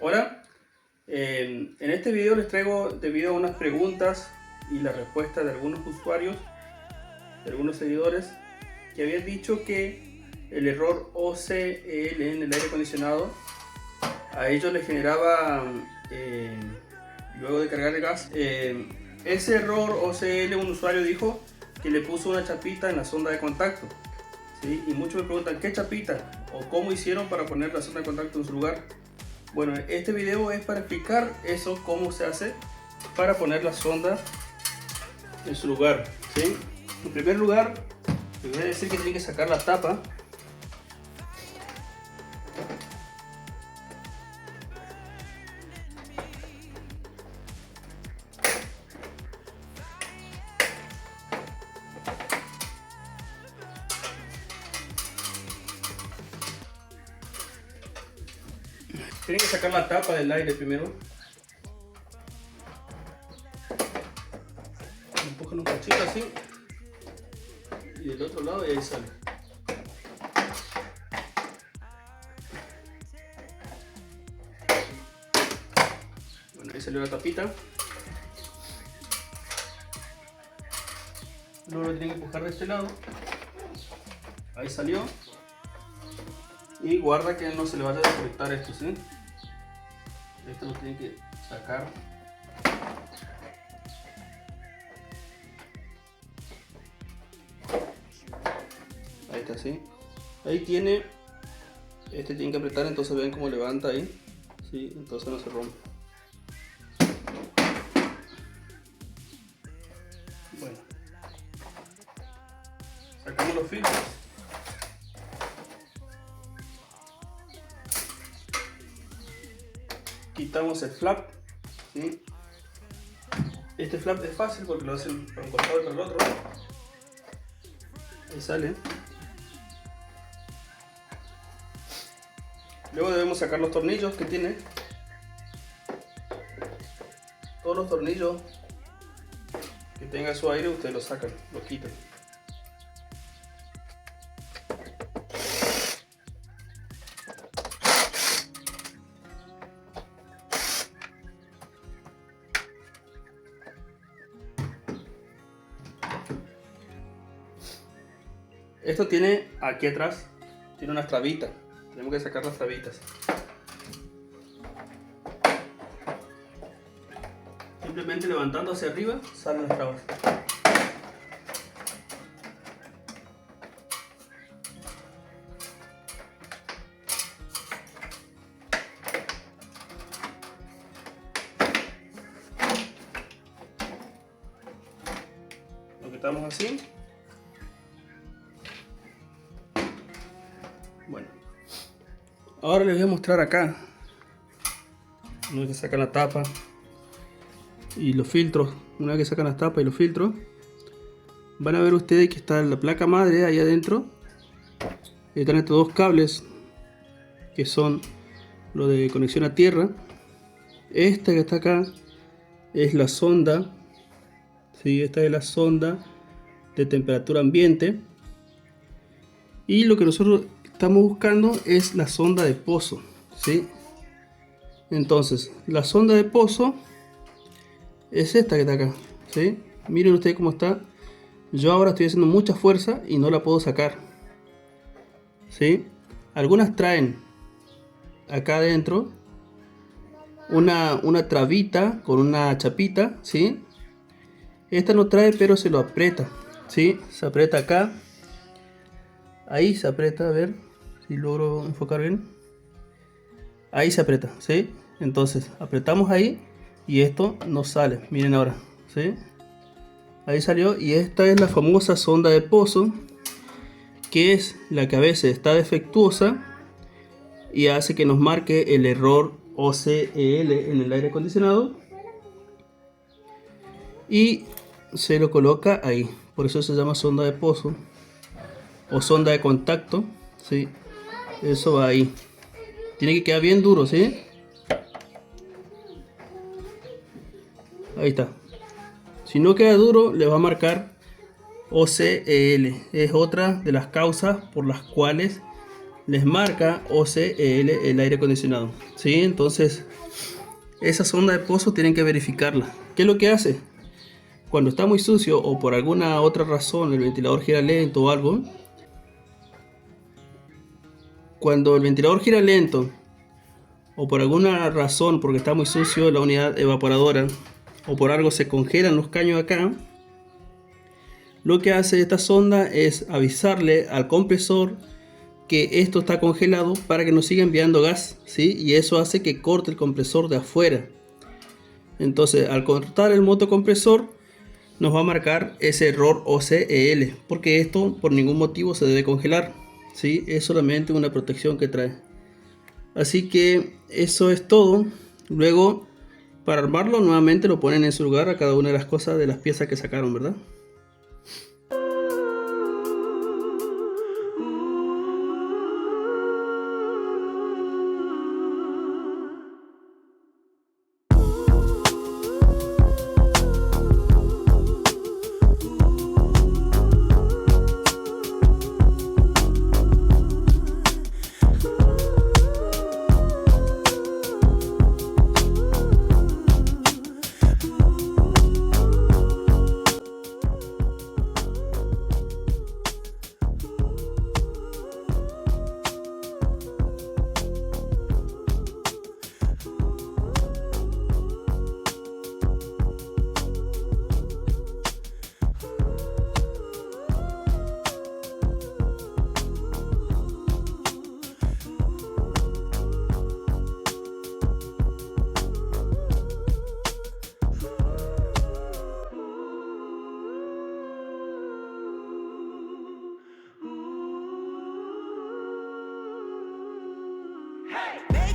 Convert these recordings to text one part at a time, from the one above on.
Hola, en este video les traigo debido a unas preguntas y la respuesta de algunos usuarios, de algunos seguidores, que habían dicho que el error OCL en el aire acondicionado a ellos les generaba, luego de cargar el gas, ese error OCL, un usuario dijo que le puso una chapita en la sonda de contacto, ¿sí? Y muchos me preguntan ¿qué chapita? O cómo hicieron para poner la sonda de contacto en su lugar. Bueno, este video es para explicar eso, cómo se hace para poner la sonda en su lugar, ¿sí? En primer lugar, les voy a decir que tienen que sacar la tapa. Tienen que sacar la tapa del aire primero. Empujan un cachito así. Y del otro lado y ahí sale. Bueno, ahí salió la tapita. Luego lo tienen que empujar de este lado. Ahí salió. Y guarda que no se le vaya a desconectar esto, ¿sí? Esto lo tienen que sacar. Ahí está, ¿sí? Ahí tiene. Este tiene que apretar, entonces ven cómo levanta ahí. ¿Sí? Entonces no se rompe. Bueno. Sacamos los filtros. Quitamos el flap, ¿sí? Este flap es fácil porque lo hacen para un costado y para el otro. Ahí sale. Luego debemos sacar los tornillos que tiene. Todos los tornillos que tenga su aire ustedes los sacan, los quitan. Esto tiene aquí atrás, tiene unas trabitas. Tenemos que sacar las trabitas. Simplemente levantando hacia arriba salen las trabas. Lo quitamos así. Bueno, ahora les voy a mostrar acá. Una vez que sacan la tapa y los filtros, una vez que sacan la tapa y los filtros, van a ver ustedes que está la placa madre ahí adentro. Están estos dos cables que son lo de conexión a tierra. Esta que está acá es la sonda, ¿sí? Esta es la sonda de temperatura ambiente. Y lo que nosotros estamos buscando es la sonda de pozo, ¿sí? Entonces, la sonda de pozo es esta que está acá, ¿sí? Miren ustedes cómo está. Yo ahora estoy haciendo mucha fuerza y no la puedo sacar, ¿sí? Algunas traen acá adentro una trabita con una chapita, ¿sí? Esta no trae, pero se lo aprieta, ¿sí? Se aprieta acá. Ahí se aprieta, a ver si logro enfocar bien. Ahí se aprieta, ¿sí? Entonces apretamos ahí y esto nos sale. Miren ahora, ¿sí? Ahí salió y esta es la famosa sonda de pozo, que es la que a veces está defectuosa y hace que nos marque el error OCL en el aire acondicionado y se lo coloca ahí. Por eso se llama sonda de pozo o sonda de contacto, ¿sí? Eso va ahí. Tiene que quedar bien duro, ¿sí? Ahí está. Si no queda duro, le va a marcar OCL. Es otra de las causas por las cuales les marca OCL el aire acondicionado, ¿sí? Entonces esa sonda de pozo tienen que verificarla. ¿Qué es lo que hace? Cuando está muy sucio o por alguna otra razón el ventilador gira lento o algo, cuando el ventilador gira lento o por alguna razón, porque está muy sucio la unidad evaporadora o por algo se congelan los caños acá, lo que hace esta sonda es avisarle al compresor que esto está congelado para que nos siga enviando gas, ¿sí? Y eso hace que corte el compresor de afuera. Entonces al cortar el motocompresor nos va a marcar ese error OCL, porque esto por ningún motivo se debe congelar, ¿sí? Es solamente una protección que trae. Así que eso es todo. Luego, para armarlo, nuevamente lo ponen en su lugar a cada una de las cosas de las piezas que sacaron, ¿verdad?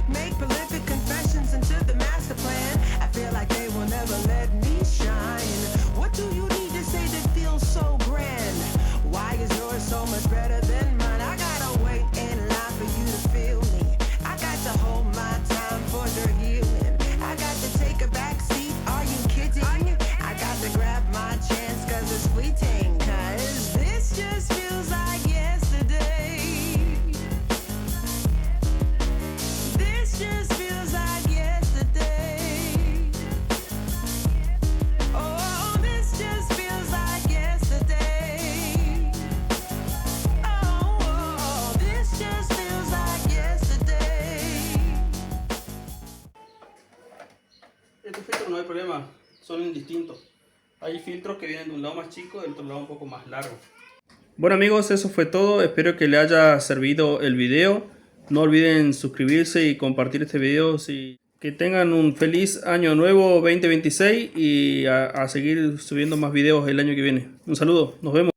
Make prolific confessions into the master plan. I feel like they will never let me shine. What do you need to say that feels so grand? Why is yours so much better than mine? I gotta wait in line for you to feel me. I got to hold my time for the healing. I got to take a back seat, are you kidding? I got to grab my chance cause it's fleeting. Cause this just feels like yesterday. Just feels like yesterday. Oh, this just feels like yesterday. Oh, this just feels like yesterday. Estos filtros no hay problema, son indistintos. Hay filtros que vienen de un lado más chico y del otro lado un poco más largo. Bueno amigos, eso fue todo. Espero que les haya servido el video. No olviden suscribirse y compartir este video. Que tengan un feliz año nuevo 2026 y a seguir subiendo más videos el año que viene. Un saludo, nos vemos.